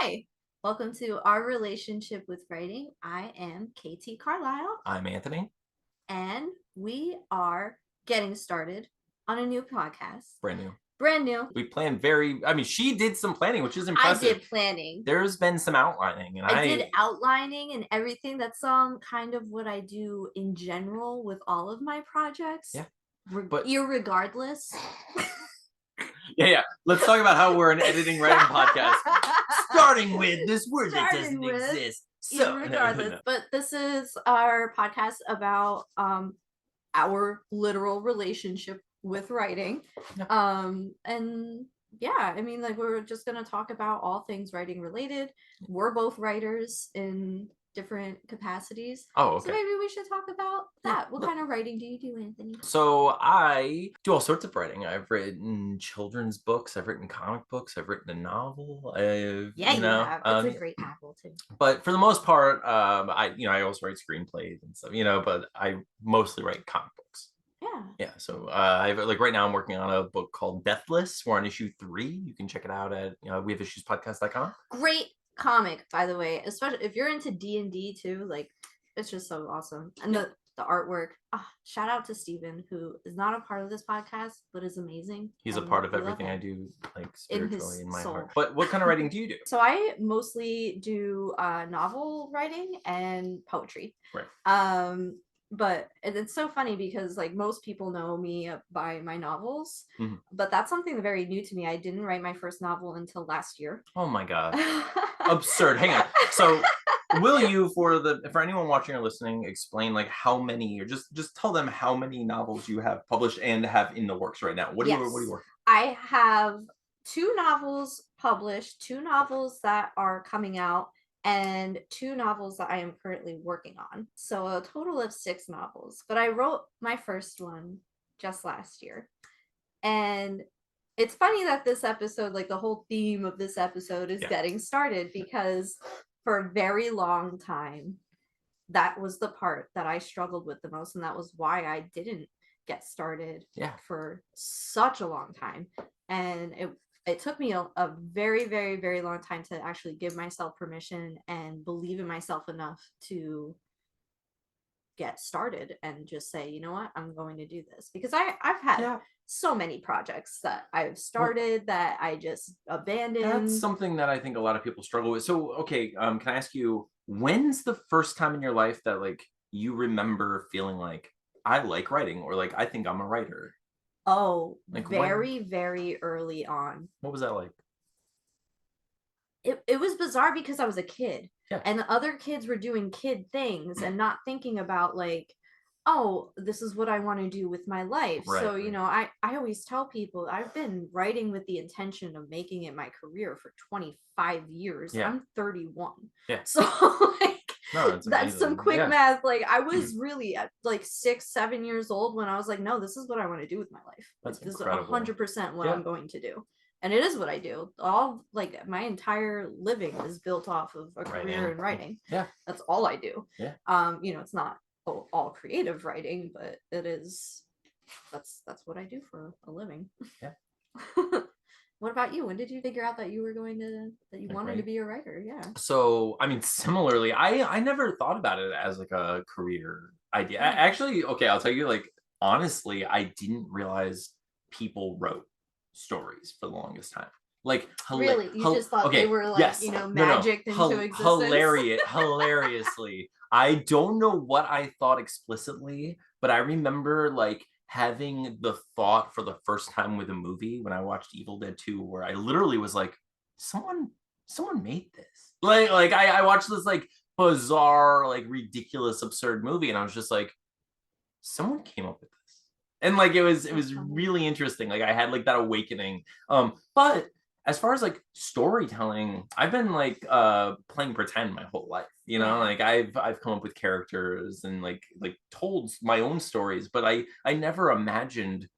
Hi, welcome to our relationship with writing. I am Katie Carlisle, I'm Anthony. and we are getting started on a new podcast. Brand new. Brand new. We planned she did some planning, which is I impressive. did planning. There's been some outlining, and I did outlining and everything. That's kind of what I do in general with all of my projects. Yeah. But irregardless. Yeah. Let's talk about how we're an editing writing podcast. Starting with this word that doesn't exist. So regardless, no. But this is our podcast about our literal relationship with writing. And yeah, I mean, like, we're just gonna talk about all things writing related. We're both writers in different capacities. Oh, okay. So maybe we should talk about that. What kind of writing do you do, Anthony? So I do all sorts of writing. I've written children's books. I've written comic books. I've written a novel. You have. It's a great novel too. But for the most part, I also write screenplays and stuff. But I mostly write comic books. Yeah. So right now I'm working on a book called Deathless. We're on issue 3. You can check it out at wehaveissuespodcast.com. Great comic, by the way, especially if you're into D&D too. Like, it's just so awesome. And the artwork, shout out to Steven, who is not a part of this podcast but is amazing. He's a part of everything I do, like, spiritually in my soul. heart. But what kind of writing do you do? So I mostly do novel writing and poetry. Right. But it's so funny because, like, most people know me by my novels, mm-hmm. But that's something very new to me. I didn't write my first novel until last year. Oh my god. Absurd. Hang on. So will you, for anyone watching or listening, explain like how many, or just tell them how many novels you have published and have in the works right now? What are you working on? I have 2 novels published, 2 novels that are coming out, and 2 novels that I am currently working on. So a total of 6 novels. But I wrote my first one just last year. And it's funny that this episode, like the whole theme of this episode, is getting started, because for a very long time, that was the part that I struggled with the most. And that was why I didn't get started for such a long time. And it took me a very, very, very long time to actually give myself permission and believe in myself enough to get started and just say, you know what, I'm going to do this. Because I've had so many projects that I've started that I just abandoned. That's something that I think a lot of people struggle with. So, okay, can I ask you, when's the first time in your life that, like, you remember feeling like, I like writing, or like, I think I'm a writer? Oh, like, very, very early on. What was that like? It was bizarre because I was a kid, and the other kids were doing kid things and not thinking about, like, oh, this is what I want to do with my life. So, I always tell people I've been writing with the intention of making it my career for 25 years. I'm 31. So, like, no, that's some quick math. Like, I was really at like 6, 7 years old when I was like, no, this is what I want to do with my life. This is 100% what I'm going to do. And it is what I do. All, like, my entire living is built off of a career in writing. That's all I do. It's not all creative writing, but it is. That's what I do for a living. What about you? When did you figure out that you wanted to be a writer? So, I mean, similarly, I never thought about it as like a career idea. Actually, okay, I'll tell you, like, honestly, I didn't realize people wrote stories for the longest time. Like, really, you just thought they were like, magic into existence. Hilariously. I don't know what I thought explicitly, but I remember, like, having the thought for the first time with a movie when I watched Evil Dead 2, where I literally was like, someone made this. Like I watched this, like, bizarre, like, ridiculous, absurd movie, and I was just like, someone came up with this. And, like, it was really interesting. Like, I had, like, that awakening. But as far as, like, storytelling, I've been, like, playing pretend my whole life. Like, I've come up with characters and like told my own stories, but I never imagined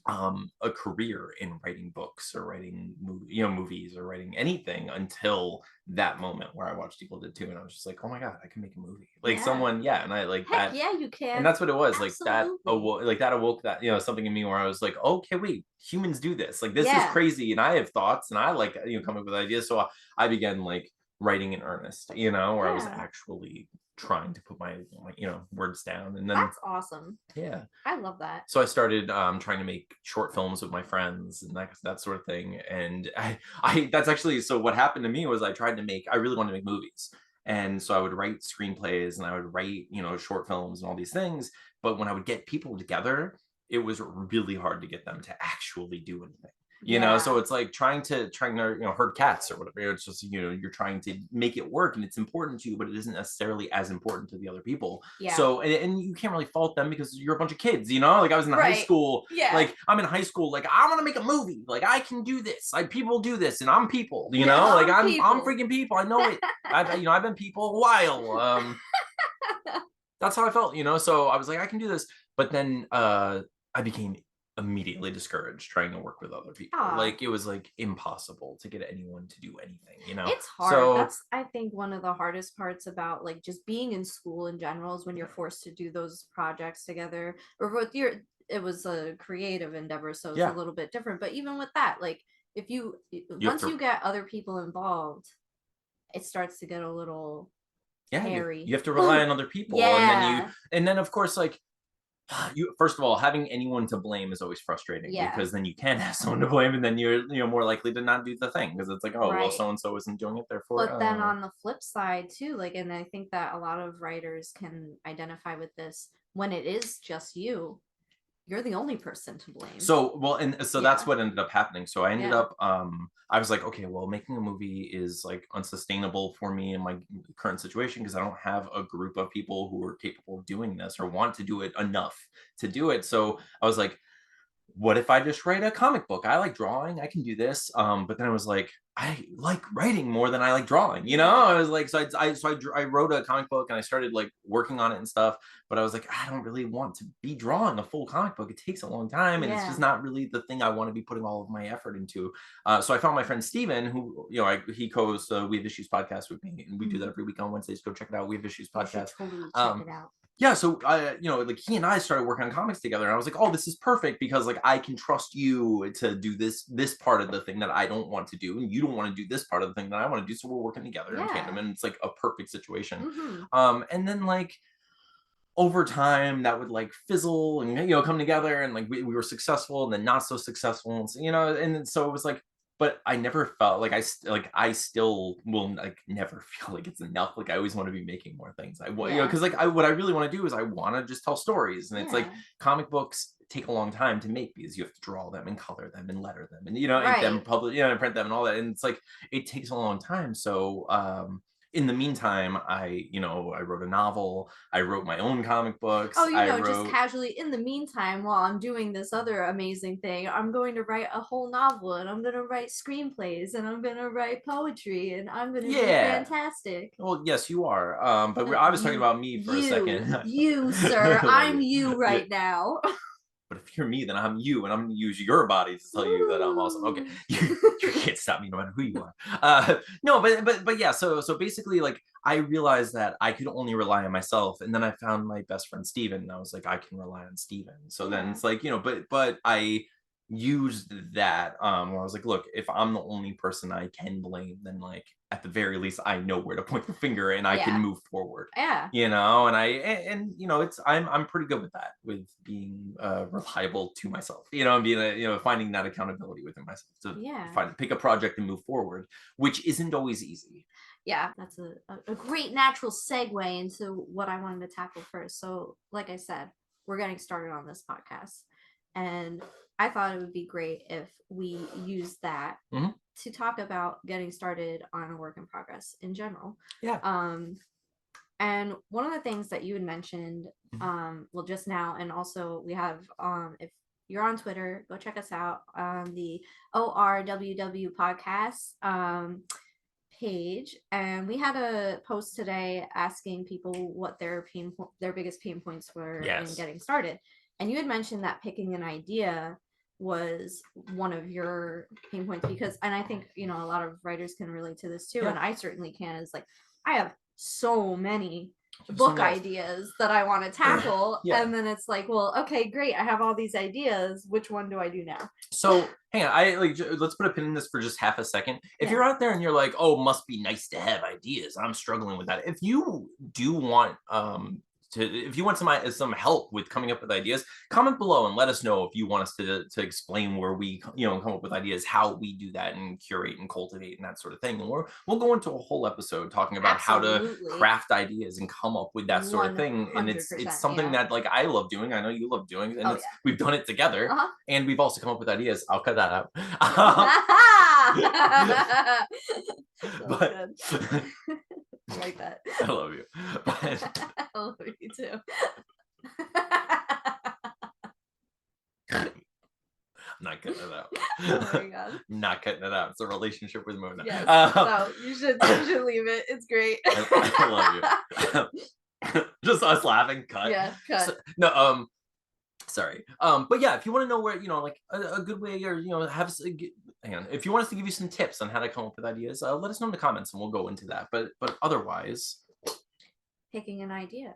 a career in writing books or writing movies or writing anything until that moment where I watched Evil Dead 2 and I was just like, oh my god, I can make a movie. Like Yeah. someone, yeah, and I like Heck that. yeah, you And can. that's what it was. Like that Absolutely. awoke, that something in me where I was like, okay, wait, humans do this. Like this is Yeah. crazy, and I have thoughts, and I like come up with ideas. So I began like writing in earnest, where I was Yeah. actually trying to put my words down, and then That's awesome. yeah. I love that. So I started trying to make short films with my friends and that sort of thing. And I that's actually so what happened to me was I really wanted to make movies. And so I would write screenplays and I would write, short films and all these things. But when I would get people together, it was really hard to get them to actually do anything. So Yeah. it's like trying to herd cats or whatever. It's just you're trying to make it work and it's important to you, but it isn't necessarily as important to the other people. Yeah. So and you can't really fault them because you're a bunch of kids. Like I was in high Right. school, Yeah. like I'm in high school, like I want to make a movie, like I can do this, like people do this, and I'm people, Yeah. like I'm People. freaking people. I know it. I've been people a while. That's how I felt. So I was like, I can do this, but then I became immediately discouraged trying to work with other people. Ah. Like it was like impossible to get anyone to do anything. It's hard. So That's, I think, one of the hardest parts about like just being in school in general is when you're forced to do those projects together. Or with your, it was a creative endeavor, so it's a yeah, little bit different. But even with that, like if you you have once to you get other people involved, it starts to get a little yeah, you hairy. have to rely on other people, Yeah. and then of course like you first of all having anyone to blame is always frustrating Yeah. because then you can have someone to blame and then you're more likely to not do the thing because it's like, oh well, Right. so and so isn't doing it, therefore But then on the flip side too, like, and I think that a lot of writers can identify with this, when it is just you're the only person to blame. so well, and so that's Yeah. what ended up happening. So I ended Yeah. up I was like, okay, well, making a movie is like unsustainable for me in my current situation because I don't have a group of people who are capable of doing this or want to do it enough to do it. So I was like, what if I just write a comic book? I like drawing. I can do this. But then I was like, I like writing more than I like drawing. Yeah. I was like, I wrote a comic book and I started like working on it and stuff. But I was like, I don't really want to be drawing a full comic book. It takes a long time, and it's just Yeah. not really the thing I want to be putting all of my effort into. So I found my friend Steven, who he co-hosts We Have Issues podcast with me, and we do that Mhm. every week on Wednesdays. Go check it out. We Have Issues You should podcast. totally check Um, it out. yeah, so like he and I started working on comics together, and I was like, oh, this is perfect because like I can trust you to do this part of the thing that I don't want to do, and you don't want to do this part of the thing that I want to do, so we're working together in tandem, Yeah. and it's like a perfect situation. Hmm. And then like over time that would like fizzle and come together, and like we were successful and then not so successful, and so it was like, but I never felt like I still will like never feel like it's enough. Like I always want to be making more things. I want Yeah. because like what I really want to do is I want to just tell stories, and it's like Yeah. comic books take a long time to make because you have to draw them and color them and letter them and ink them, Right. publish, and print them and all that, and it's like it takes a long time. So in the meantime, I wrote a novel. I wrote my own comic books. Oh, I just wrote casually in the meantime, while I'm doing this other amazing thing, I'm going to write a whole novel, and I'm going to write screenplays, and I'm going to write poetry, and I'm going to be yeah. fantastic. Well, yes, you are. But But I was talking you, about me for a second. sir, I'm you Yeah. right now. But if you're me, then I'm you, and I'm going to use your body to tell you that I'm awesome. Okay, Ooh. you can't stop me no matter who you are. No, but yeah. So basically, like I realized that I could only rely on myself, and then I found my best friend Steven, and I was like, I can rely on Steven. So then Yeah. it's like but I used that where I was like, look, if I'm the only person I can blame, then like at the very least I know where to point the finger and I can Yeah. move forward. Yeah. It's I'm pretty good with that, with being reliable to myself, and being finding that accountability within myself to Yeah. pick a project and move forward, which isn't always easy. Yeah, that's a great natural segue into what I wanted to tackle first. So, like I said, we're getting started on this podcast. And I thought it would be great if we use that Mhm. to talk about getting started on a work in progress in general. Yeah. And one of the things that you had mentioned, Mhm. well, just now, and also we have, if you're on Twitter, go check us out on the ORWW podcast. Page, and we had a post today asking people what their biggest pain points were in Yes. getting started. And you had mentioned that picking an idea was one of your pain points because, and I think, you know, a lot of writers can relate to this too, Yeah. and I certainly can, is like, I have so many So book many. ideas that I want to tackle. Yeah. And then it's like, well, okay, great. I have all these ideas. Which one do I do now? So hang on, let's put a pin in this for just half a second. If Yeah. you're out there and you're like, oh, must be nice to have ideas, I'm struggling with that. If you do want if you want some help with coming up with ideas, comment below and let us know if you want us to explain where we come up with ideas, how we do that and curate and cultivate and that sort of thing. And we'll go into a whole episode talking about how to Absolutely. craft ideas and come up with that sort of thing. And it's 100%, something yeah. that like I love doing. I know you love doing, and Oh, yeah. we've done it together. Uh-huh. And we've also come up with ideas. I'll cut that out. But good. I like that. I love you. But I love you too. I'm not cutting it out. Oh my god. I'm not cutting it out. It's a relationship with Mona. Yes. No, you should leave it. It's great. I love you. Just us laughing. Cut. Yeah, cut. So, no, sorry. But yeah, if you want to know where, like a good way, or hang on, if you want us to give you some tips on how to come up with ideas, let us know in the comments and we'll go into that. But otherwise, picking an idea.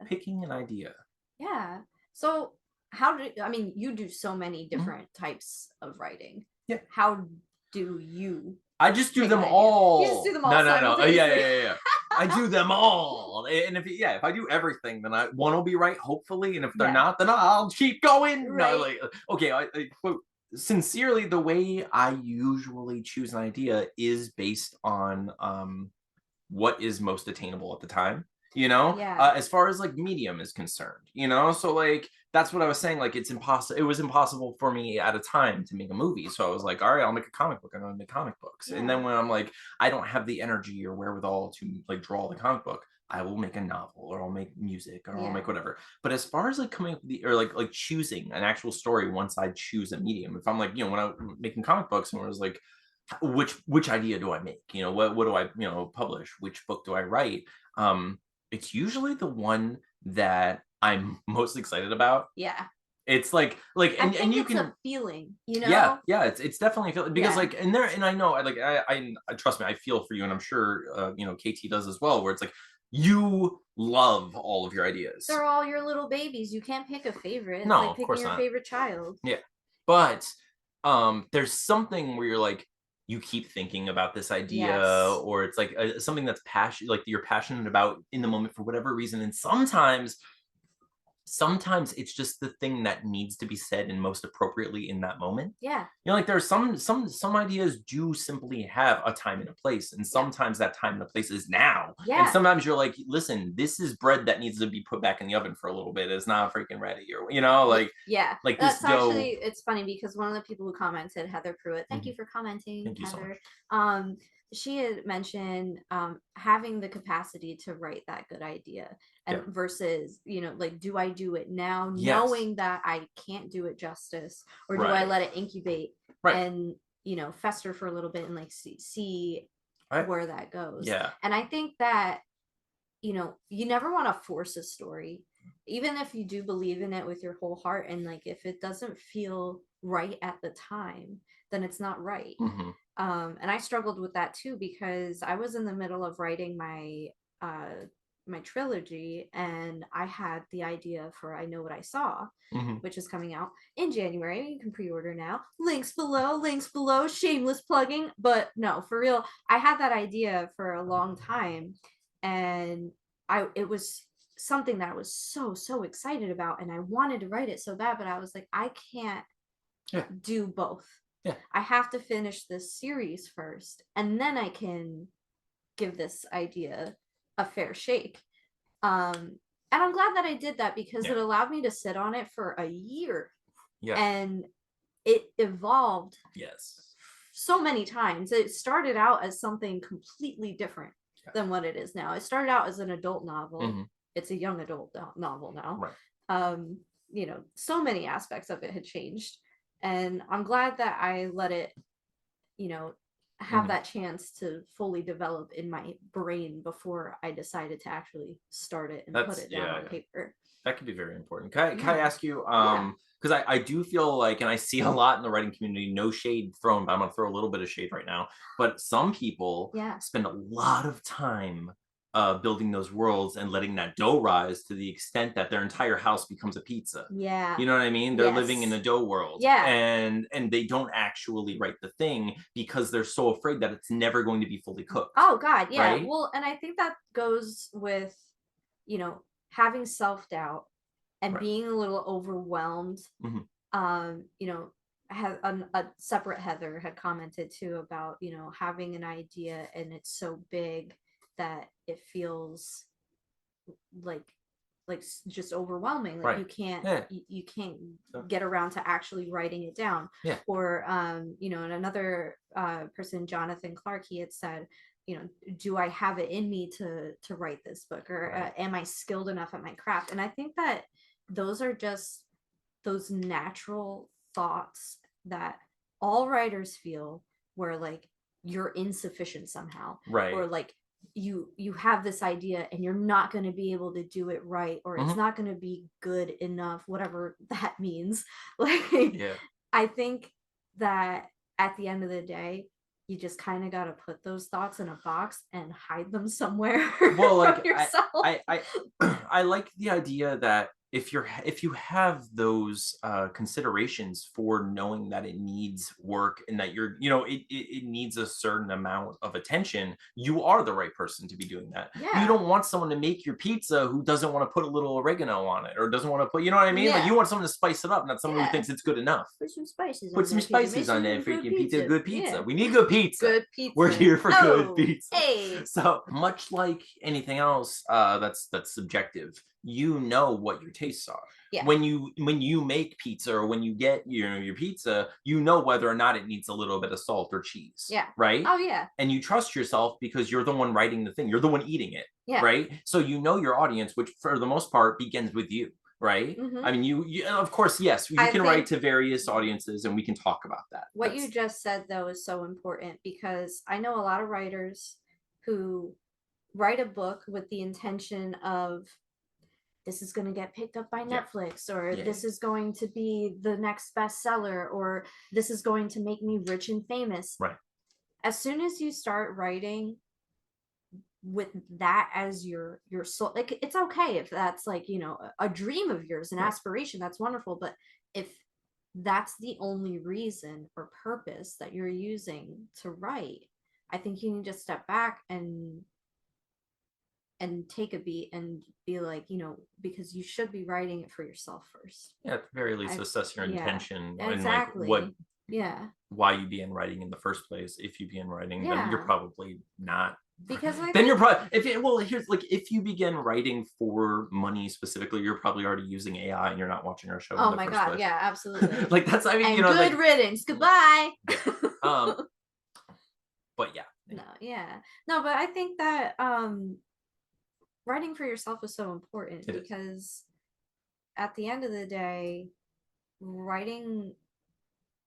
Yeah. So you do so many different types of writing. Yeah. How do you? I just do them all. You just do them all. No. Yeah. I do them all. And if I do everything, then one will be right, hopefully. And if they're not, then I'll keep going. Right. No, okay. Sincerely, the way I usually choose an idea is based on what is most attainable at the time. Yeah. As far as like medium is concerned, so like that's what I was saying. Like it was impossible for me at a time to make a movie, so I was like, all right, I'll make a comic book. I'm gonna make comic books. And then when I'm like, I don't have the energy or wherewithal to like draw the comic book, I will make a novel, or I'll make music, or I'll make whatever. But as far as like coming up with like choosing an actual story, once I choose a medium, if I'm like, when I'm making comic books, and I was like, which idea do I make? What do I publish? Which book do I write? It's usually the one that I'm most excited about. Yeah. It's like and you can a feeling, Yeah, it's definitely a feeling, because like and I know I trust me, I feel for you, and I'm sure KT does as well, where it's like you love all of your ideas. They're all your little babies. You can't pick a favorite. No, like of picking course your not. favorite child. Yeah. But there's something where you're like, you keep thinking about this idea, or it's like something that's like you're passionate about in the moment for whatever reason. And sometimes it's just the thing that needs to be said and most appropriately in that moment. Yeah. Like there's some ideas do simply have a time and a place, and sometimes that time and a place is now. Yeah. And sometimes you're like, listen, this is bread that needs to be put back in the oven for a little bit. It's not freaking ready, or like like that's this dough. Actually, it's funny because one of the people who commented, Heather Pruitt, thank you for commenting. Thank you Heather. so much. She had mentioned having the capacity to write that good idea, and versus like, do I do it now, knowing that I can't do it justice, or do I let it incubate and fester for a little bit and like see where that goes. And I think that you never want to force a story, even if you do believe in it with your whole heart, and like if it doesn't feel right at the time, then it's not right. And I struggled with that too, because I was in the middle of writing my trilogy, and I had the idea for I Know What I Saw, which is coming out in January. You can pre-order now. Links below, shameless plugging. But no, for real, I had that idea for a long time, and it was something that I was so excited about, and I wanted to write it so bad, but I was like, I can't do both. I have to finish this series first, and then I can give this idea a fair shake. And I'm glad that I did that, because it allowed me to sit on it for a year. And it evolved so many times. It started out as something completely different than what it is now. It started out as an adult novel. It's a young adult novel now. So many aspects of it had changed. And I'm glad that I let it, have that chance to fully develop in my brain before I decided to actually start it and put That's it down yeah, on yeah. paper. That could be very important. Can I Yeah. ask you, Yeah. because I do feel like, and I see a lot in the writing community, no shade thrown, but I'm gonna throw a little bit of shade right now. But some people Yeah. spend a lot of time building those worlds and letting that dough rise to the extent that their entire house becomes a pizza. Yeah. You know what I mean? They're living in Yes. a dough world, Yeah. and they don't actually write the thing because they're so afraid that it's never going to be fully cooked, Oh God, yeah. right? Well, and I think that goes with, having self-doubt and Right. being a little overwhelmed. Mhm. You know, a separate Heather had commented too about, having an idea and it's so big that it feels like just overwhelming, like Right. Yeah. you can't So, get around to actually writing it down. yeah. Or and another person, Jonathan Clark, he had said, do I have it in me to write this book, or Right. am I skilled enough at my craft? And I think that those are just those natural thoughts that all writers feel, where like you're insufficient somehow, or Right. like you have this idea and you're not going to be able to do it right, or it's Mhm. not going to be good enough, whatever that means. Like, Yeah. I think that at the end of the day, you just kind of got to put those thoughts in a box and hide them somewhere Well, from like yourself. I I like the idea that if you have those considerations for knowing that it needs work and that it needs a certain amount of attention, you are the right person to be doing that. You Yeah. don't want someone to make your pizza who doesn't want to put a little oregano on it or doesn't want to put, you know what I mean? Like, you Yeah. want someone to spice it up, not someone who Yeah. thinks it's good enough. Put some spices Put on some there because it spices makes on it that a good freaking pizza. pizza. Good pizza. Yeah. We need good pizza. Good We're pizza. here for good Oh, pizza. hey. So much like anything else, that's subjective. You know what your tastes are. Yeah. When you make pizza or when you get your pizza, you know whether or not it needs a little bit of salt or cheese, Yeah. right? Oh, yeah. And you trust yourself because you're the one writing the thing. You're the one eating it, Yeah. right? So you know your audience, which for the most part begins with you, right? Mm-hmm. I mean, you of course, yes, you I can write think to various audiences, and we can talk about that. what you That's just said, though, is so important, because I know a lot of writers who write a book with the intention of, this is going to get picked up by yeah, Netflix, or yeah, this is going to be the next bestseller, or this is going to make me rich and famous. right. As soon as you start writing with that as your soul, like, it's okay if that's like, a dream of yours, an Right. aspiration, that's wonderful. But if that's the only reason or purpose that you're using to write, I think you need to step back and take a beat and be like, because you should be writing it for yourself first. Yeah, at the very least, I assess your Yeah, intention and like what exactly. Yeah. why you be in writing in the first place. If you begin writing, then you're Yeah, probably not. because I Then you're think, probably if it, well here's like if you begin writing for money specifically, you're probably already using AI and you're not watching our show in oh the my first God, place. yeah, absolutely. Like that's I mean And good like riddance. Goodbye. yeah. Um, but yeah, No, yeah. No, but I think that writing for yourself is so important, it is because at the end of the day, writing,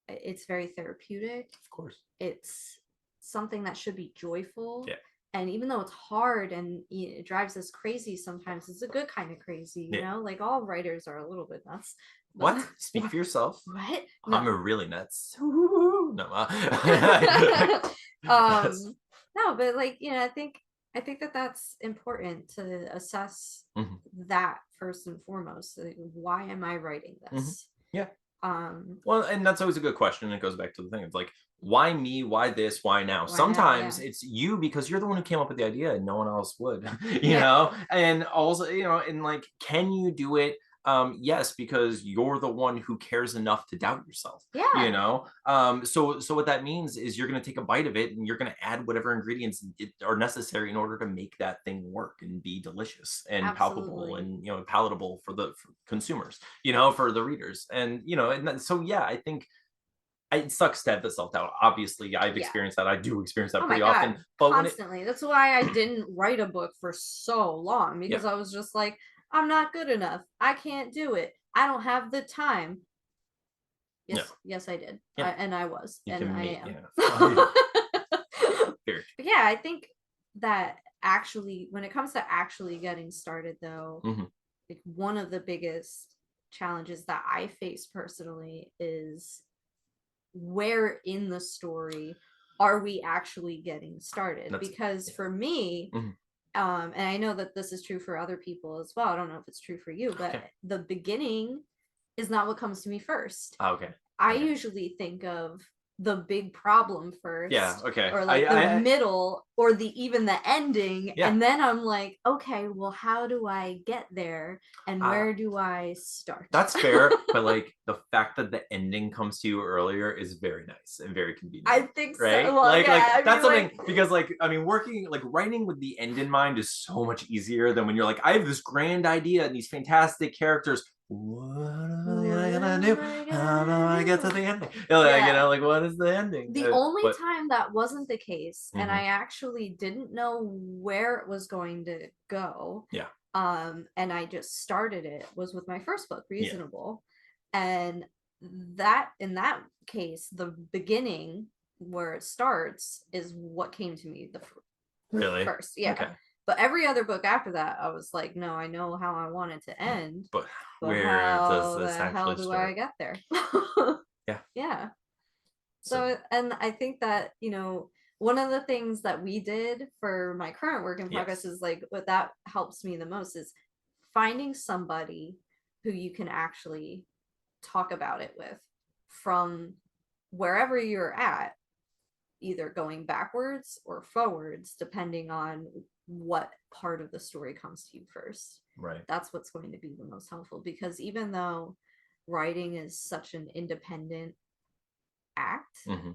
it's very therapeutic. of course. It's something that should be joyful. Yeah, And even though it's hard and it drives us crarazy sometimes, it's a good kind of crazy, yeah. Like, all writers are a little bit nuts. What? Speak for yourself. What? I'm No. a really nuts. No, No, but like, I think that that's important to assess Mhm, that first and foremost. Like, why am I writing mhm. this? Yeah. Um, Well, and that's always a good question. It goes back to the thing. It's like, why me? Why this? Why now? why now? Yeah. Sometimes it's you because you're the one who came up with the idea and no one else would, Yeah. And also, and like, can you do it? Yes, because you're the one who cares enough to doubt yourself, Yeah. So what that means is you're going to take a bite of it and you're going to add whatever ingredients are necessary in order to make that thing work and be delicious and palpable Absolutely. and palatable for consumers, for the readers. And so yeah, I think it sucks to have the self-doubt. Obviously, I've Yeah. experienced that. I do experience that Oh my pretty God. often. But when it Constantly. That's why I didn't write a book for so long, yeah, because I was just like, I'm not good enough. I can't do it. I don't have the time. yeah, Yes, yes, I did. yeah, And I was, you and can I make am. yeah. But yeah, I think that actually, when it comes to actually getting started, though, Hmm. like one of the biggest challenges that I face personally is where in the story are we actually getting started? That's Because yeah. for me, Hmm. and I know that this is true for other people as well. I don't know if it's true for you, but Okay. the beginning is not what comes to me first. Okay. I Okay. usually think of the big problem Yeah. first, Okay. or like the I middle, or the even the ending, yeah. and then I'm like, okay, well, how do I get there, and Uh, where do I start? that's fair, but like the fact that the ending comes to you earlier is very nice and very I convenient. think so. Right? Well, yeah, I That's mean, something like, because like I mean working like writing with the end in mind is so much easier than when you're like I have this grand idea and these fantastic characters. What am what I gonna am do? I How do gonna I get to do? the ending? Like, Yeah. like what is the ending? The only But time that wasn't the case, and mhm. I actually didn't know where it was going to go, Yeah, and I just started it, was with my first book, yeah, Reasonable. And that in that case, the beginning where it starts is what came to me the really. first. Yeah. Okay, But every other book after that, I was like, no, I know how I want it to mm. end, But but where does how this the hell actually do I start? get there? Yeah. Yeah. So So, and I think that, one of the things that we did for my current work in progress yes. is like what that helps me the most is finding somebody who you can actually talk about it with from wherever you're at, either going backwards or forwards, depending on what part of the story comes to you first. Right. That's what's going to be the most helpful, because even though writing is such an independent act, Hmm.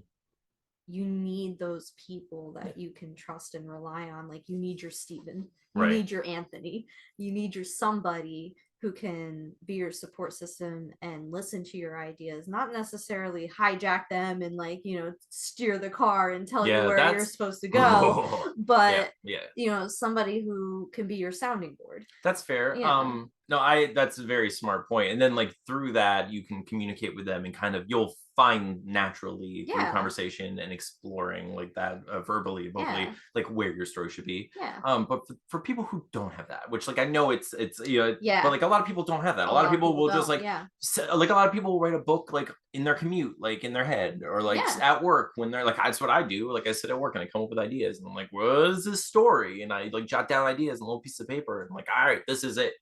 you need those people Yeah. that you can trust and rely on. Like, you need your Stephen, you Right. need your Anthony, you need your somebody who can be your support system and listen to your ideas, not necessarily hijack them and, like, steer the car and tell you Yeah, where you're that's supposed to go, oh, yeah, but yeah. somebody who can be your sounding board. That's fair. Yeah. No, I that's a very smart point. And then like through that you can communicate with them and kind of you'll find naturally through Yeah. conversation and exploring like that verbally, vocally, Yeah. like where your story should be. Yeah. But for people who don't have that, which like I know it's but Yeah. like a lot of people don't have that. A A lot of lot of people people will just don't. like Yeah. like a lot of people will write a book like in their commute, like in their head, or like Yeah. at work when they're like, that's what I do. Like I sit at work and I come up with ideas, and I'm like, what is this story? And I like jot down ideas on a little piece of paper, and I'm like, all right, this is it.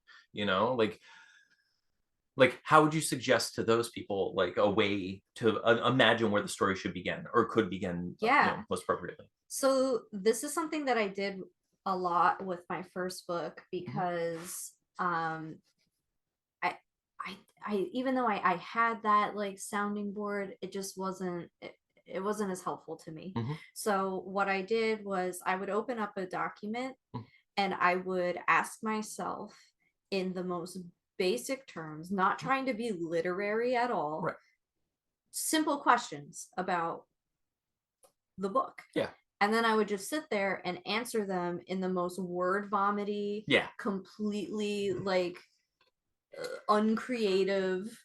Like how would you suggest to those people like a way to imagine where the story should begin or could begin, Yeah. most appropriately? So this is something that I did a lot with my first book, Hmm. because I I even though I had that like sounding board, it just it wasn't as helpful to me. Hmm. So what I did was I would open up a document Hmm. and I would ask myself, in the most basic terms, not trying to be literary at all, Right. simple questions about the book. Yeah. And then I would just sit there and answer them in the most word vomity, Yeah. completely like uncreative,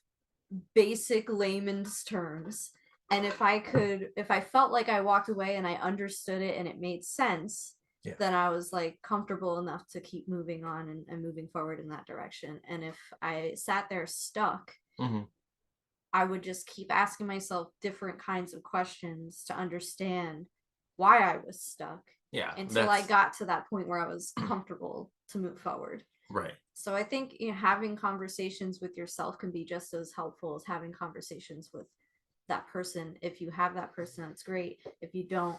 basic layman's terms. And if I felt like I walked away and I understood it and it made sense, Yeah. then I was like comfortable enough to keep moving on and moving forward in that direction. And if I sat there stuck, Hmm. I would just keep asking myself different kinds of questions to understand why I was stuck, Yeah. until I That's got to that point where I was comfortable to move forward. right. So I think, having conversations with yourself can be just as helpful as having conversations with that person. If you have that person, that's great. If you don't,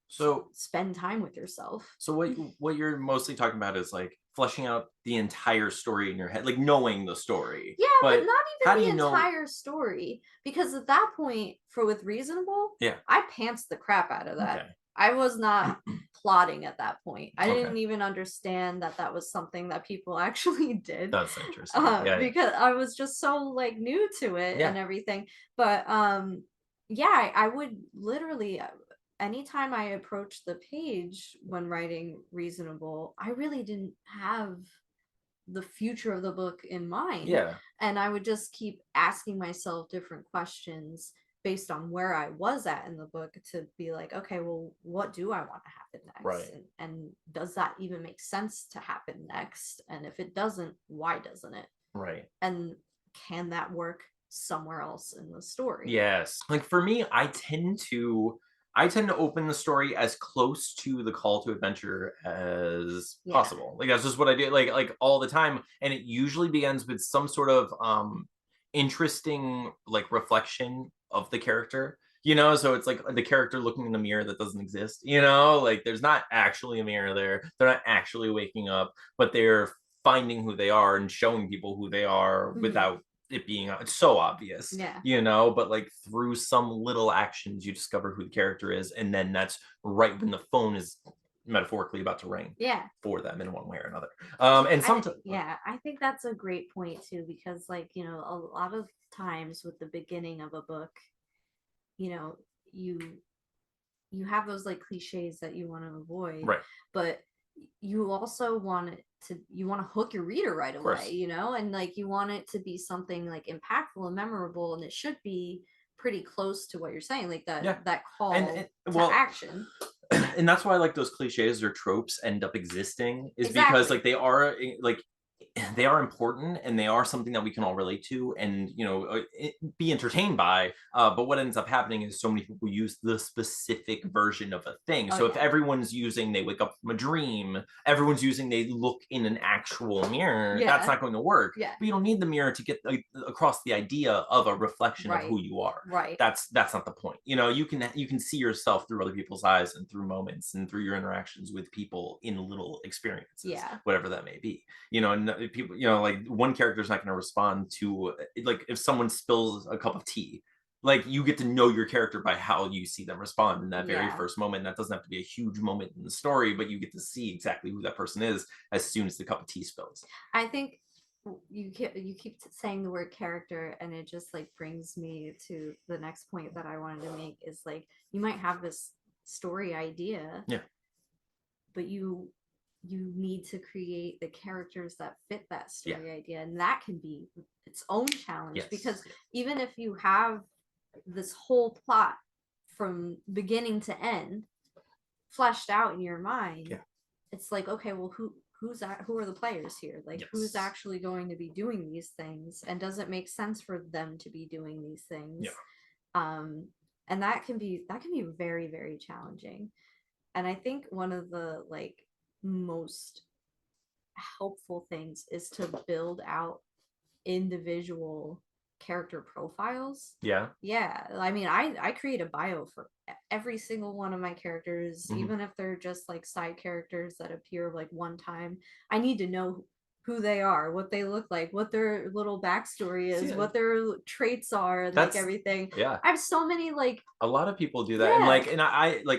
So spend time with yourself. So what you're mostly talking about is like fleshing out the entire story in your head, like knowing the story. Yeah, but But not how even do the you know? entire story. Because at that point, for with Reasonable, Yeah. I pants the crap out of that. Okay. I was not plotting at that point. I Okay. didn't even understand that that was something that people actually did, That's interesting. Yeah. Yeah. because I was just so like new to it and Yeah. everything. But yeah, I would literally, anytime I approached the page when writing Reasonable, I really didn't have the future of the book in mind. Yeah. And I would just keep asking myself different questions based on where I was at in the book to be like, okay, well, what do I want to happen next? Right. And does that even make sense to happen next? And if it doesn't, why doesn't it? Right. And can that work somewhere else in the story? Yes. Like for me, I tend to open the story as close to the call to adventure as Yeah. possible. Like that's just what I do, like all the time. And it usually begins with some sort of interesting like reflection of the character. So it's like the character looking in the mirror that doesn't exist. Like there's not actually a mirror there. They're not actually waking up, but they're finding who they are and showing people who they are Mhm. without it being it's so obvious, Yeah. but like through some little actions you discover who the character is, and then that's right when the phone is metaphorically about to ring Yeah. for them in one way or another. And I sometimes yeah, I think that's a great point too, because like, a lot of times with the beginning of a book, you know, you you have those like cliches that you want to avoid, right, but you also want it to you want to hook your reader right of away, course, and like you want it to be something like impactful and memorable, and it should be pretty close to what you're saying, like that yeah, that and call to well, action. and that's why like those cliches or tropes end up existing, is because Exactly. like they are important and they are something that we can all relate to and be entertained by, but what ends up happening is so many people use the specific version of a thing. Oh So if yeah. everyone's using they wake up from a dream, everyone's using they look in an actual mirror, that's Yeah. not going to work. Yeah. But you don't need the mirror to get across the idea of a reflection of Right. who you are. Right. That's not the point. You can see yourself through other people's eyes and through moments and through your interactions with people in little experiences, Yeah. whatever that may be. And people, like one character is not going to respond to like if someone spills a cup of tea. Like you get to know your character by how you see them respond in that very Yeah. first moment. And that doesn't have to be a huge moment in the story, but you get to see exactly who that person is as soon as the cup of tea spills. I think you keep saying the word character, and it just like brings me to the next point that I wanted to make is like you might have this story idea, Yeah. but you need to create the characters that fit that Yeah. story idea, and that can be its own challenge, Yes. because even if you have this whole plot from beginning to end fleshed out in your mind, Yeah. it's like, okay, well, who are the players here? Like, who's Yes. actually going to be doing these things, and does it make sense for them to be doing these Yeah. things? Um, and that can be very, very challenging. And I think one of the like most helpful things is to build out individual character profiles. Yeah. Yeah, I mean, I create a bio for every single one of my characters, Mhm. even if they're just like side characters that appear like one time. I need to know who they are, what they look like, what their little backstory See, is, what their traits are, and like that's everything. yeah. I have so many like, A lot of people do that, and yeah,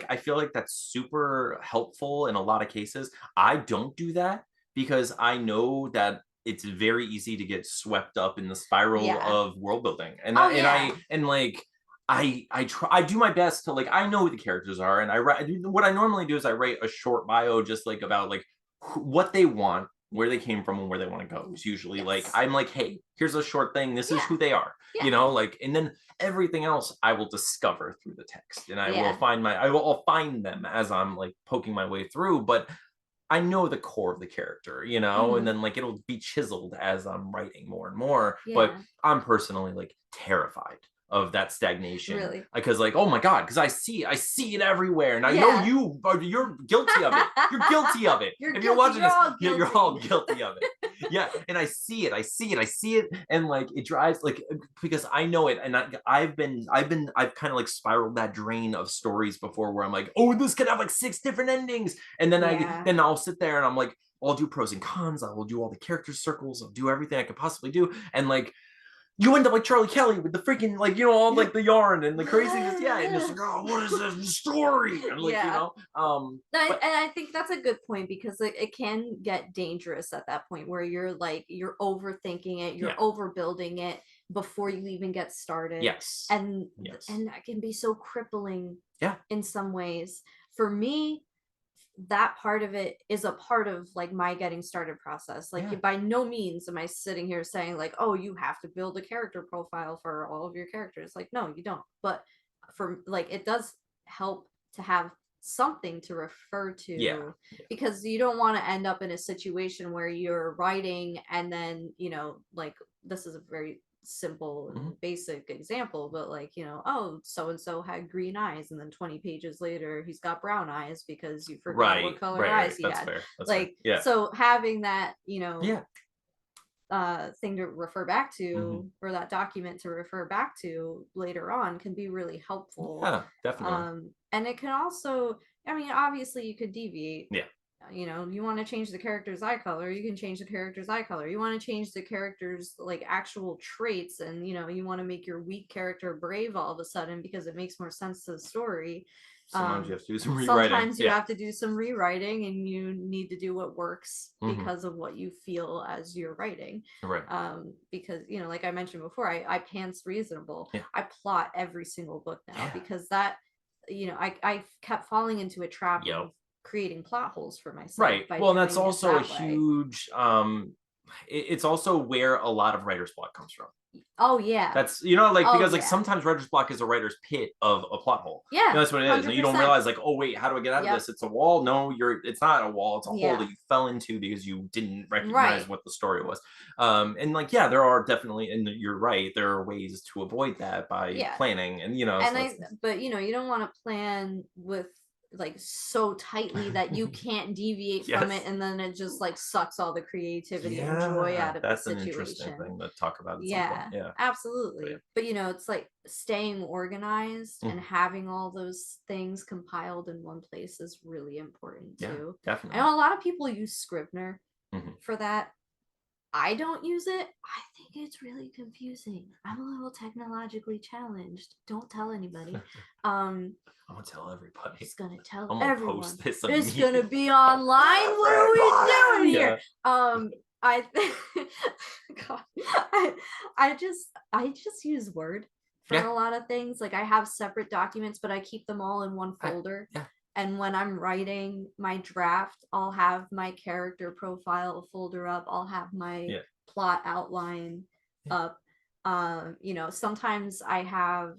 I feel like that's super helpful in a lot of cases. I don't do that because I know that it's very easy to get swept up in the spiral yeah, of world building, and oh I and yeah, I and like I do my best to like I know who the characters are, and I write what I normally do is I write a short bio just like about like what they want, where they came from, and where they want to go. It's usually like yes, I'm like, hey, here's a short thing. This is yeah, who they are, yeah, like, and then everything else I will discover through the text, and yeah, I'll find them as I'm like poking my way through, but I know the core of the character, and hmm, then like it'll be chiseled as I'm writing more and more. But yeah, I'm personally like terrified of that stagnation really, because like, oh my god, because I see it everywhere, and I know yeah. you're guilty of it. You're guilty of it. You're If you're guilty. watching You're this, all you're all guilty. guilty of it. Yeah, and I see it, and like it drives like because I know it, and I've kind of like spiraled that drain of stories before where I'm like, oh, this could have like 6 different endings, and then Yeah. I'll sit there and I'm like, I'll do pros and cons, I will do all the character circles, I'll do everything I could possibly do, and like you end up like Charlie Kelly with the freaking like all like the yarn and the craziness, yeah, and just like, oh, what is this story? And like Yeah. but And I think that's a good point, because it can get dangerous at that point where you're overthinking it, you're yeah, overbuilding it before you even get started, yes, and yes, that can be so crippling yeah, in some ways. For me, that part of it is a part of like my getting started process. Like Yeah. by no means am I sitting here saying like, oh, you have to build a character profile for all of your characters. Like, no, you don't. But for like, it does help to have something to refer Yeah. to, Yeah. because you don't want to end up in a situation where you're writing and then, like, this is a very simple Mhm. and basic example, but like, oh, so and so had green eyes, and then 20 pages later he's got brown eyes because you forgot what Right. color Right. eyes Right. he That's had. fair. That's fair. Like, Yeah. so having that, Yeah. thing to refer back Hmm. to, or that document to refer back to later on, can be really helpful. Yeah. Definitely. And it can also, I mean, obviously you could deviate. Yeah. You want to change the character's eye color, you can change the character's eye color. You want to change the character's like actual traits, and you want to make your weak character brave all of a sudden because it makes more sense to the story. Sometimes you have to do some rewriting. Sometimes you Yeah. have to do some rewriting, and you need to do what works Hmm. because of what you feel as you're writing. Right. Because like I mentioned before, I pants reasonable. Yeah. I plot every single book now Yeah. because that, I kept falling into a trap Yep. of creating plot holes for myself Right. by Well, and that's doing it also a that way. huge it's also where a lot of writer's block comes from. Oh yeah. That's like Oh because like yeah. sometimes writer's block is a writer's pit of a plot hole. Yeah. That's what it is. And you don't 100%. realize like, oh wait, how do I get out of Yep. this? It's a wall. No, it's not a wall. It's a hole Yeah. that you fell into because you didn't recognize Right. what the story was. And like, yeah, there are definitely, and you're right, there are ways to avoid that by Yeah. planning, and And so that's but you don't want to plan with like so tightly that you can't deviate from it, yes. and then it just like sucks all the creativity and joy Yeah, out of the that's an interesting situation. thing to talk about at some point. Yeah, Yeah. But yeah. absolutely. But it's like staying organized and Mhm. having all those things compiled in one place is really important Yeah, too. I definitely. know a lot of people use Scrivener Mhm. for that. I don't use it. I think it's really confusing. I'm a little technologically challenged. Don't tell anybody. Um, I'm gonna tell everybody. just gonna tell I'm gonna everyone. post this It's gonna immediately. be online. What are we doing Yeah. here? I think God, I just use Word for Yeah. a lot of things. Like I have separate documents, but I keep them all in one I, folder. yeah. And when I'm writing my draft, I'll have my character profile folder up. I'll have my Yeah. plot outline up. Sometimes I have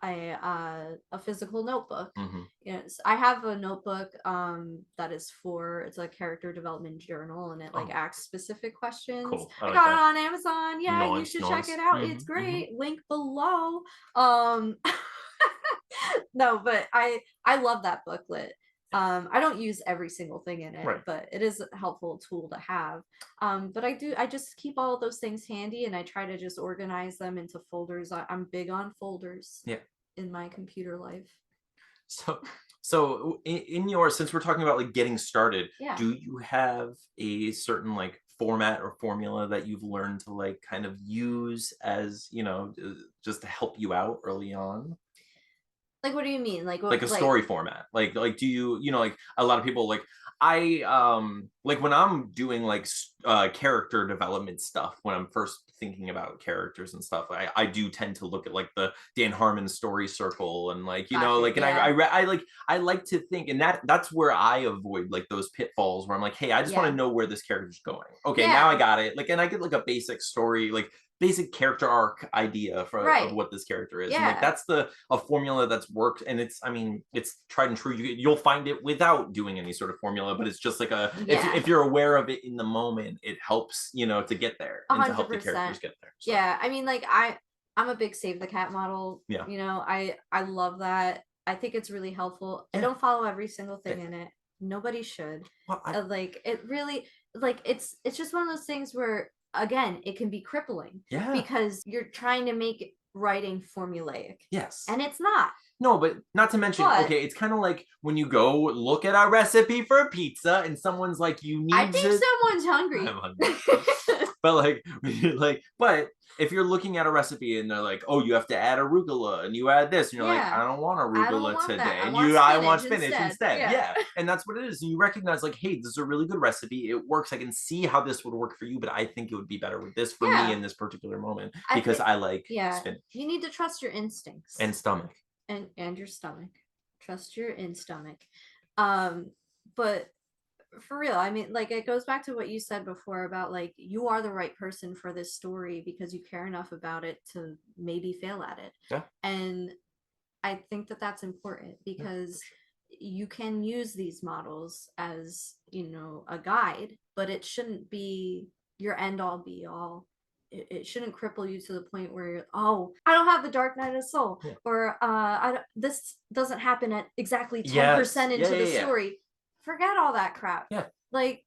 a physical notebook. Hmm. Yes, I have a notebook that is for, it's a character development journal, and it like Oh, asks specific questions. cool. I I like got it that. on Amazon. Yeah, you Nice, should check it nice. out. It's Hmm. great. Link below. Um no, but I love that booklet. I don't use every single thing in it, Right. but it is a helpful tool to have. But I just keep all those things handy, and I try to just organize them into folders. I'm big on folders Yeah. in my computer life. So in your, since we're talking about like getting started, Yeah. do you have a certain like format or formula that you've learned to like kind of use as just to help you out early on? Like, what do you mean? Like, Like what? a Like, story format, like do you like a lot of people like I like when I'm doing like character development stuff, when I'm first thinking about characters and stuff, I do tend to look at like the Dan Harmon story circle, and like gotcha. like, and Yeah. I like to think, and that's where I avoid like those pitfalls where I'm like, hey, I just want Yeah. to know where this character's going. Okay, now I Yeah. got it. Like, and I get like a basic story, like basic character arc idea of Right. what this character is, and like Yeah. that's a formula that's worked, and it's, I mean, it's tried and true. You'll find it without doing any sort of formula, but it's just like Yeah. if you're aware of it in the moment, it helps to get there and to help the 100%. characters get there. So, Yeah. I mean, like, I'm a big save the cat model. yeah. I love that. I think it's really helpful. I Yeah. don't follow every single thing in it. Nobody should. Well, Like, it really, like, it's just one of those things where, again, it can be crippling yeah. because you're trying to make writing formulaic, Yes. and it's not. No, but not to mention, But okay, it's kind of like when you go look at a recipe for pizza and someone's like, you I need think to. someone's hungry. I'm hungry. But but if you're looking at a recipe and they're like, oh, you have to add arugula and you add this, and you're like, Yeah. I don't want I don't arugula want today. that. And I want spinach spinach instead. Yeah. Yeah. And that's what it is. And you recognize like, hey, this is a really good recipe. It works. I can see how this would work for you, but I think it would be better with this for me in this particular moment because I like spinach. You need to trust your instincts. And stomach. And your stomach. Trust your stomach. but for real, I mean, like, it goes back to what you said before about like you are the right person for this story because you care enough about it to maybe fail at it. Yeah. And I think that that's important Yeah. because you can use these models as, you know, a guide, but it shouldn't be your end all be all. It shouldn't cripple you to the point where you're, oh, I don't have the Dark Night of the Soul, Yeah. or this doesn't happen at exactly Yes. 10% Yeah. into Yeah. the Yeah. story. Forget all that crap. Yeah. Like,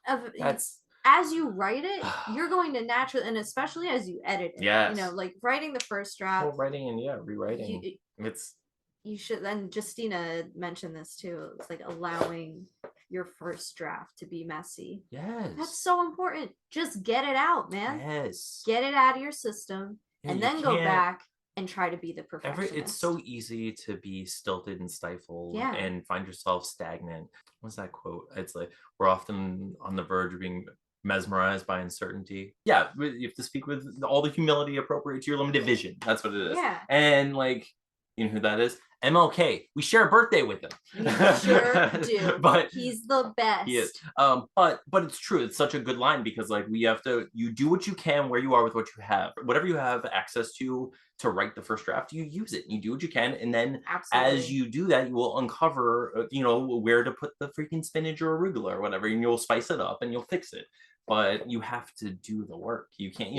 That's as you write it, you're going to naturally, and especially as you edit it, you know, yes. like writing the first Well, draft, writing and rewriting. you It's you should, then Justina mentioned this too. It's like allowing your first draft to be messy. That's yes. so important. Just get it out, man. Yes. Get it out of your system Yeah, and you then go can't. back and try to be the It's perfectionist. so easy to be stilted and stifled Yeah. and find yourself stagnant. What's that quote? It's like we're often on the verge of being mesmerized by uncertainty. Yeah, you have to speak with all the humility appropriate to your limited vision. That's what it is. Yeah. And like, you know who that is? MLK. We share a birthday with him. We sure do. But he's the best. he is. But it's true. It's such a good line because like you do what you can where you are with what you have. Whatever you have access to write the first draft, you use it. You do what you can, and then Absolutely. as you do that, you will uncover, where to put the freaking spinach or arugula or whatever, and you'll spice it up and you'll fix it. But you have to do the work. You can't,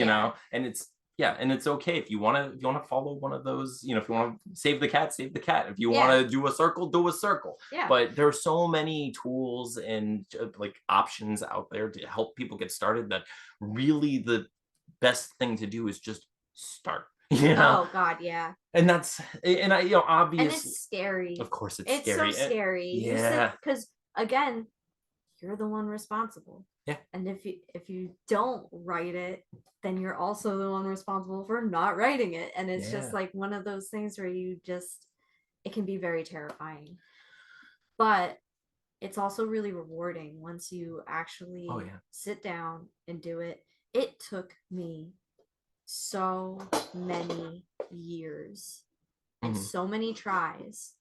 and it's okay if you want to follow one of those, if you want to save the cat, save the cat. If you want to do a circle, do a circle. Yeah. But there are so many tools and like options out there to help people get started that really the best thing to do is just start. Oh God, yeah. And that's, and I, obviously, and it's scary. Of course, it's scary. scary. So scary. Yeah. Because again, you're the one responsible. Yeah. And if you don't write it, then you're also the one responsible for not writing it. And it's just like one of those things where it can be very terrifying. But it's also really rewarding once you actually sit down and do it. It took me so many years and so many tries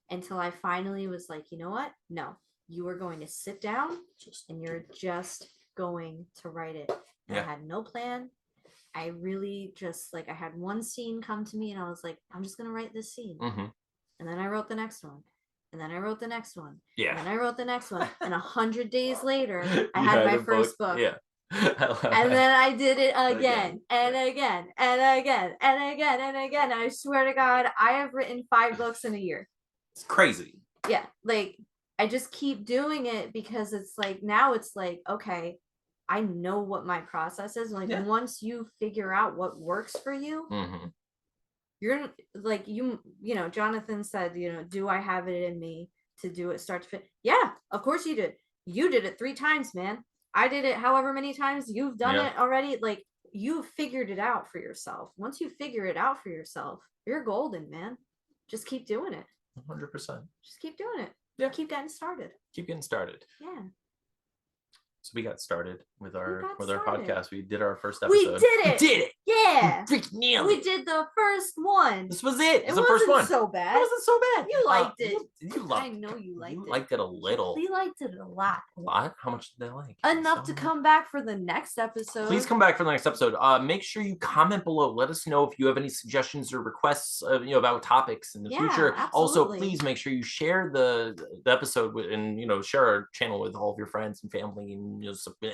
until I finally was like, you know what? No, you are going to sit down and you're just going to write it. I had no plan. I really just like, I had one scene come to me and I was like, I'm just going to write this scene. And then I wrote the next one. And then I wrote the next one. Yeah. And then I wrote the next one. And 100 days later, I had my first book. Yeah. And then I did it again and again and again and again and again. I swear to God, I have written 5 books in a year. It's crazy. Yeah. Like, I just keep doing it because it's like, now it's like, okay, I know what my process is. Like, once you figure out what works for you, you're like, Jonathan said, do I have it in me to do it start to fit? Yeah, of course you did. You did it 3 times, man. I did it however many times you've done it already. Like, you figured it out for yourself. Once you figure it out for yourself, you're golden, man. Just keep doing it. 100%. Just keep doing it. Yeah. Keep getting started. Yeah. So we got started with our started. podcast. We did our first episode. We did it. Yeah. We freaking nailed it. We did the first one. This was it. It was the first one. So bad. It wasn't so bad. You liked it. You loved I know you liked it. You liked it a little. We liked it a lot. A lot? How much did they like? Enough to come back for the next episode. Please come back for the next episode. Make sure you comment below. Let us know if you have any suggestions or requests about topics in the future. Absolutely. Also, please make sure you share the episode and share our channel with all of your friends and family and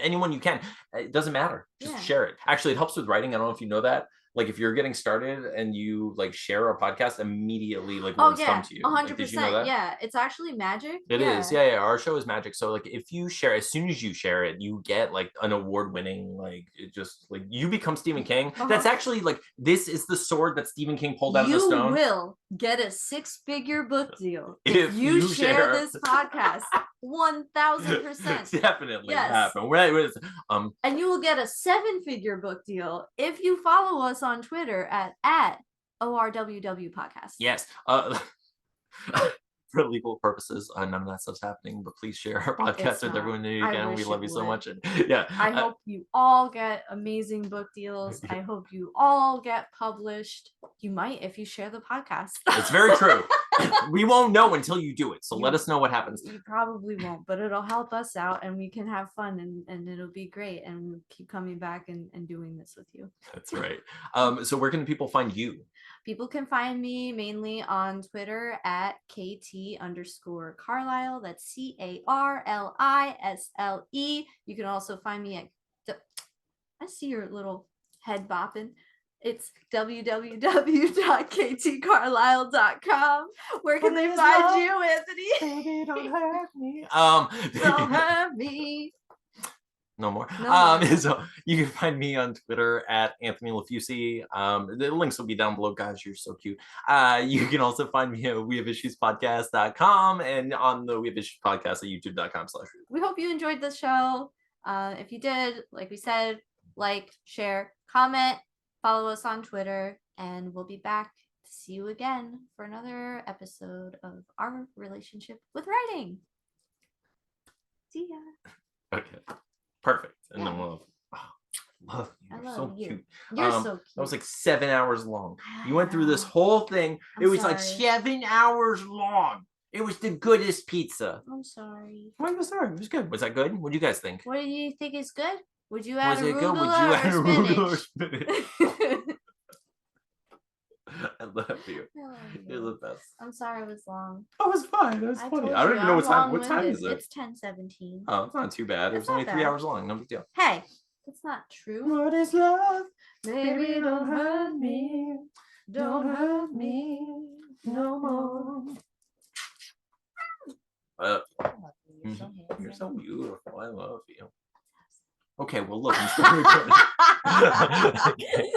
anyone you can. It doesn't matter. Just share it. Actually, it helps with writing. I don't know if you know that. Like, if you're getting started and you like share our podcast, immediately like words come to you. 100%. Did you know that? Yeah, it's actually magic. It is. Yeah. Our show is magic. So like, if you share, as soon as you share it, you get like an award-winning, like, it just like you become Stephen King. That's actually like, this is the sword that Stephen King pulled out of the stone. You will get a 6-figure book deal if you share this podcast. 1000%. Definitely happen. Right. And you will get a 7-figure book deal if you follow us on Twitter at ORWW podcast. Yes. For legal purposes, none of that stuff's happening, but please share our podcast with everyone you can. We love you so much. And I hope you all get amazing book deals. I hope you all get published. You might if you share the podcast. It's very true. We won't know until you do it. So let us know what happens. You probably won't, but it'll help us out and we can have fun and it'll be great. And we'll keep coming back and doing this with you. That's right. So where can people find you? People can find me mainly on Twitter at KT_Carlisle. That's CARLISLE. You can also find me at I see your little head bopping. It's www.ktcarlisle.com. Where can they find you, Anthony? Baby, don't hurt me. Don't hurt me. No more. No more. So you can find me on Twitter at Anthony Lafusi. The links will be down below, guys. You're so cute. You can also find me at wehaveissuespodcast.com and on the We Have Issues podcast at youtube.com/. We hope you enjoyed the show. If you did, like we said, like, share, comment, follow us on Twitter, and we'll be back to see you again for another episode of our relationship with writing. See ya. Okay. Perfect. And Yeah. then we'll love you. I You're love so you. cute. You're so cute. That was like 7 hours long. I You went through this know. whole thing. I'm It was like sorry. 7 hours long. It was the goodest pizza. I'm sorry. Why was sorry? It was good. Was that good? What do you guys think? What do you think is good? Would you add Was it arugula good? Would you add or arugula or spinach? spinach? I love you. I love You're you. the best. I'm sorry it was long. Oh, it's fine. That's I funny. told I don't you, even know I'm what time. What time long-winded. is it? It's 10:17. Oh, it's not too bad. It It's was only not 3 bad. hours long. No big deal. Hey, that's not true. What is love? Baby, don't hurt me. Don't hurt me no more. You're so handsome. beautiful. I love you. Okay, well, look, I'm still recording. Okay.